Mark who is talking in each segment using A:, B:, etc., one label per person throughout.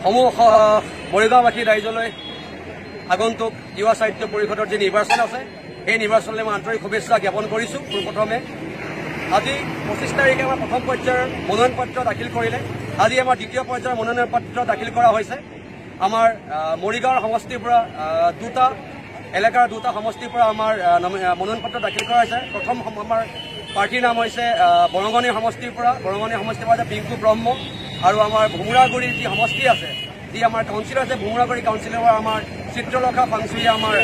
A: মৰিগাঁওবাসী ৰাইজলৈ আগন্তুক যুৱ সাহিত্য পৰিষদৰ যি নিৰ্বাচন আছে এই নিৰ্বাচনলৈ মই আন্তৰিক শুভেচ্ছা জ্ঞাপন কৰিছোঁ। পোনপ্ৰথমে আজি 25 তাৰিখে আমাৰ প্ৰথম পৰ্যায়ৰ মনোনয়ন পত্ৰ দাখিল কৰিলে। আজি আমাৰ দ্বিতীয় পৰ্যায়ৰ মনোনয়ন পত্ৰ দাখিল কৰা হৈছে। আমাৰ মৰিগাঁৱৰ সমষ্টিৰ পৰা দুটা এলেকাৰ দুটা সমষ্টিৰ পৰা আমাৰ মনোনয়ন পত্ৰ দাখিল কৰা হৈছে। প্ৰথম আমাৰ পাৰ্টিৰ নাম হৈছে বৰঙণি সমষ্টিৰ পৰা পিংকু ব্ৰহ্ম আৰু আমাৰ ভোমোৰাগুৰিৰ যি সমষ্টি আছে, যি আমাৰ কাউন্সিলৰ আছে ভোমোৰাগুৰি কাউন্সিলৰ পৰা আমাৰ চিত্ৰলেখা ফাংচুৰীয়ে আমাৰ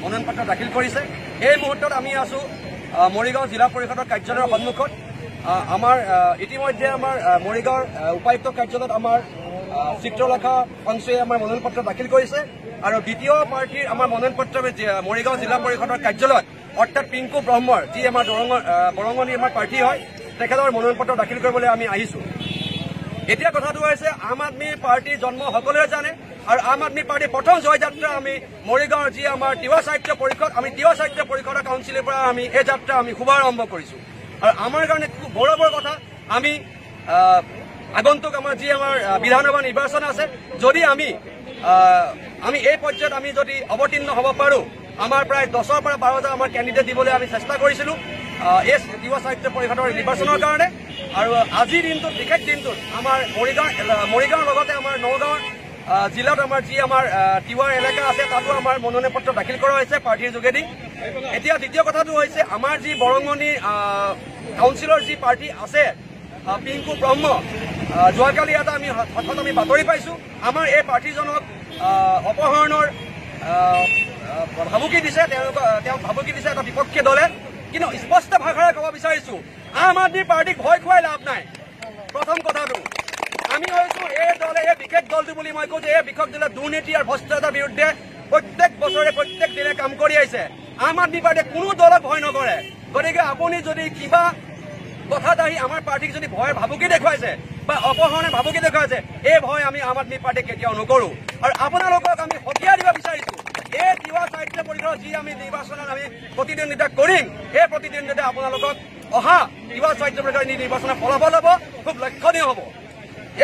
A: মনোনয়ন পত্ৰ দাখিল কৰিছে। এই মুহূৰ্তত আমি আছো মৰিগাঁও জিলা পৰিষদৰ কাৰ্যালয়ৰ সন্মুখত। আমাৰ ইতিমধ্যে আমাৰ মৰিগাঁৱৰ উপায়ুক্ত কাৰ্যালয়ত আমাৰ চিত্ৰলেখা ফাংচুৰীয়ে আমাৰ মনোনয়ন পত্ৰ দাখিল কৰিছে আৰু দ্বিতীয় পাৰ্টিৰ আমাৰ মনোনয়ন পত্ৰ মৰিগাঁও জিলা পৰিষদৰ কাৰ্যালয়ত অৰ্থাৎ পিংকু ব্ৰহ্মৰ যি আমাৰ বৰঙণিৰ আমাৰ প্ৰাৰ্থী হয় তেখেতৰ মনোনয়ন পত্ৰ দাখিল কৰিবলৈ আমি আহিছো। এতিয়া কথাটো হৈছে আম আদমী পাৰ্টিৰ জন্ম সকলোৱে জানে আৰু আম আদমী পাৰ্টিৰ প্ৰথম জয়যাত্ৰা আমি মৰিগাঁৱৰ যি আমাৰ তিৱা সাহিত্য পৰিষদ তিৱা সাহিত্য পৰিষদৰ কাউন্সিলৰ পৰা আমি এই যাত্ৰা আমি শুভাৰম্ভ কৰিছো। আৰু আমাৰ কাৰণে খুব গৌৰৱৰ কথা, আমি আগন্তুক আমাৰ যি আমাৰ বিধানসভা নিৰ্বাচন আছে, যদি আমি এই পৰ্যায়ত আমি যদি অৱতীৰ্ণ হ'ব পাৰোঁ, আমাৰ প্ৰায় 10ৰ পৰা 12টা আমাৰ কেণ্ডিডেট দিবলৈ আমি চেষ্টা কৰিছিলোঁ এই তিৱা সাহিত্য পৰিষদৰ নিৰ্বাচনৰ কাৰণে। আৰু আজিৰ দিনটোত বিশেষ দিনটোত আমাৰ মৰিগাঁৱৰ লগতে আমাৰ নগাঁৱৰ জিলাত আমাৰ যি আমাৰ তিৱাৰ এলেকা আছে তাতো আমাৰ মনোনয়ন পত্ৰ দাখিল কৰা হৈছে পাৰ্টিৰ যোগেদি। এতিয়া দ্বিতীয় কথাটো হৈছে আমাৰ যি বৰঙণি কাউন্সিলৰ যি পাৰ্টি আছে পিংকু ব্ৰহ্ম, যোৱাকালি এটা হঠাৎ আমি বাতৰি পাইছোঁ আমাৰ এই প্ৰাৰ্থীজনক অপহৰণৰ ভাবুকি দিছে, তেওঁক ভাবুকি দিছে এটা বিপক্ষী দলে। কিন্তু স্পষ্ট ভাষাৰে ক'ব বিচাৰিছোঁ আম আদমী পাৰ্টিক ভয় খুৱাই লাভ নাই। প্ৰথম কথাটো আমি কৈছোঁ এই দলে এই বিশেষ দলটো বুলি মই কৈছোঁ এই বিশেষ দলে দুৰ্নীতি আৰু ভ্ৰষ্টাচাৰৰ বিৰুদ্ধে প্ৰত্যেক বছৰে প্ৰত্যেক দিনে কাম কৰি আহিছে। আম আদমী পাৰ্টিয়ে কোনো দলক ভয় নকৰে। গতিকে আপুনি যদি কিবা কথাত আহি আমাৰ পাৰ্টিক যদি ভয়ৰ ভাবুকি দেখুৱাইছে বা অপহৰণে ভাবুকি দেখুৱাইছে, এই ভয় আমি আম আদমী পাৰ্টিক কেতিয়াও নকৰোঁ। আৰু আপোনালোকক আমি সকিয়াই দিব বিচাৰিছোঁ এই তিৱা সাহিত্য পৰিষদৰ যি আমি নিৰ্বাচনত আমি প্ৰতিদ্বন্দ্বিতা কৰিম, এই প্ৰতিদ্বন্দ্বিতা আপোনালোকক অহা তিৱা সাহিত্য পৰিষদৰ নিৰ্বাচনৰ ফলাফল হ'ব, খুব লক্ষণীয় হ'ব।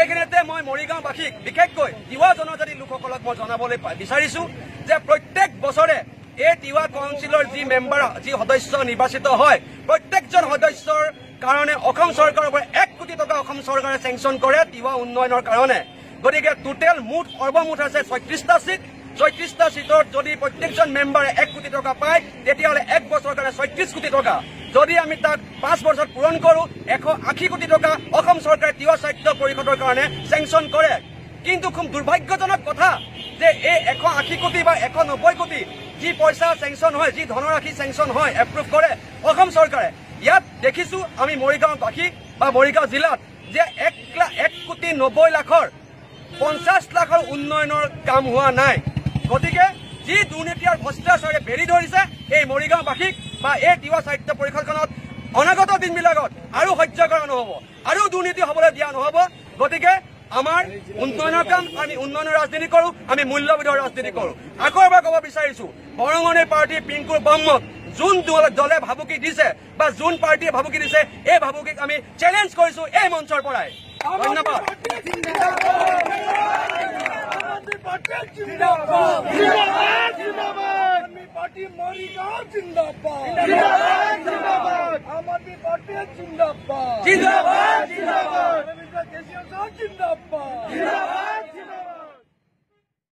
A: এইখিনিতে মই মৰিগাঁওবাসীক বিশেষকৈ তিৱা জনজাতি লোকসকলক মই জনাবলৈ বিচাৰিছোঁ যে প্ৰত্যেক বছৰে এই তিৱা কাউন্সিলৰ যি মেম্বাৰ যি সদস্য নিৰ্বাচিত হয়, প্ৰত্যেকজন সদস্যৰ কাৰণে অসম চৰকাৰৰ পৰা 1 কোটি টকা অসম চৰকাৰে চেংচন কৰে তিৱা উন্নয়নৰ কাৰণে। গতিকে টোটেল সৰ্বমুঠ আছে 36টা চিট। 36টা চিটত যদি প্ৰত্যেকজন মেম্বাৰে 1 কোটি টকা পায় তেতিয়াহ'লে 1 বছৰৰ কাৰণে 36 কোটি টকা। যদি আমি তাক 5 বছৰত পূৰণ কৰোঁ 180 কোটি টকা অসম চৰকাৰে তিৱা সাহিত্য পৰিষদৰ কাৰণে চেংচন কৰে। কিন্তু খুব দুৰ্ভাগ্যজনক কথা যে এই 180 কোটি বা 190 কোটি যি পইচা চেংচন হয়, যি ধনৰাশি চেংচন হয়, এপ্ৰুভ কৰে অসম চৰকাৰে, ইয়াত দেখিছোঁ আমি মৰিগাঁওবাসী বা মৰিগাঁও জিলাত যে 1,90,00,000 50 লাখৰ উন্নয়নৰ কাম হোৱা নাই। গতিকে যি দুৰ্নীতি আৰু ভ্ৰষ্টাচাৰে বেৰি ধৰিছে এই মৰিগাঁওবাসীক বা এই তিৱা সাহিত্য পৰিষদখনত অনাগত দিনবিলাকত আৰু সহ্য কৰা নহ'ব, আৰু দুৰ্নীতি হ'বলৈ দিয়া নহ'ব। গতিকে আমাৰ উন্নয়নৰ কাম, আমি উন্নয়নৰ ৰাজনীতি কৰোঁ, আমি মূল্যবোধৰ ৰাজনীতি কৰোঁ। আকৌ এবাৰ ক'ব বিচাৰিছোঁ বৰঙণি পাৰ্টি পিংকু ব্ৰহ্মক যোন দলে ভাবুকি দিছে বা যোন পাৰ্টিয়ে ভাবুকি দিছে, এই ভাবুকিক আমি চেলেঞ্জ কৰিছোঁ এই মঞ্চৰ পৰাই। ধন্যবাদ।
B: জিন্দাবাদ।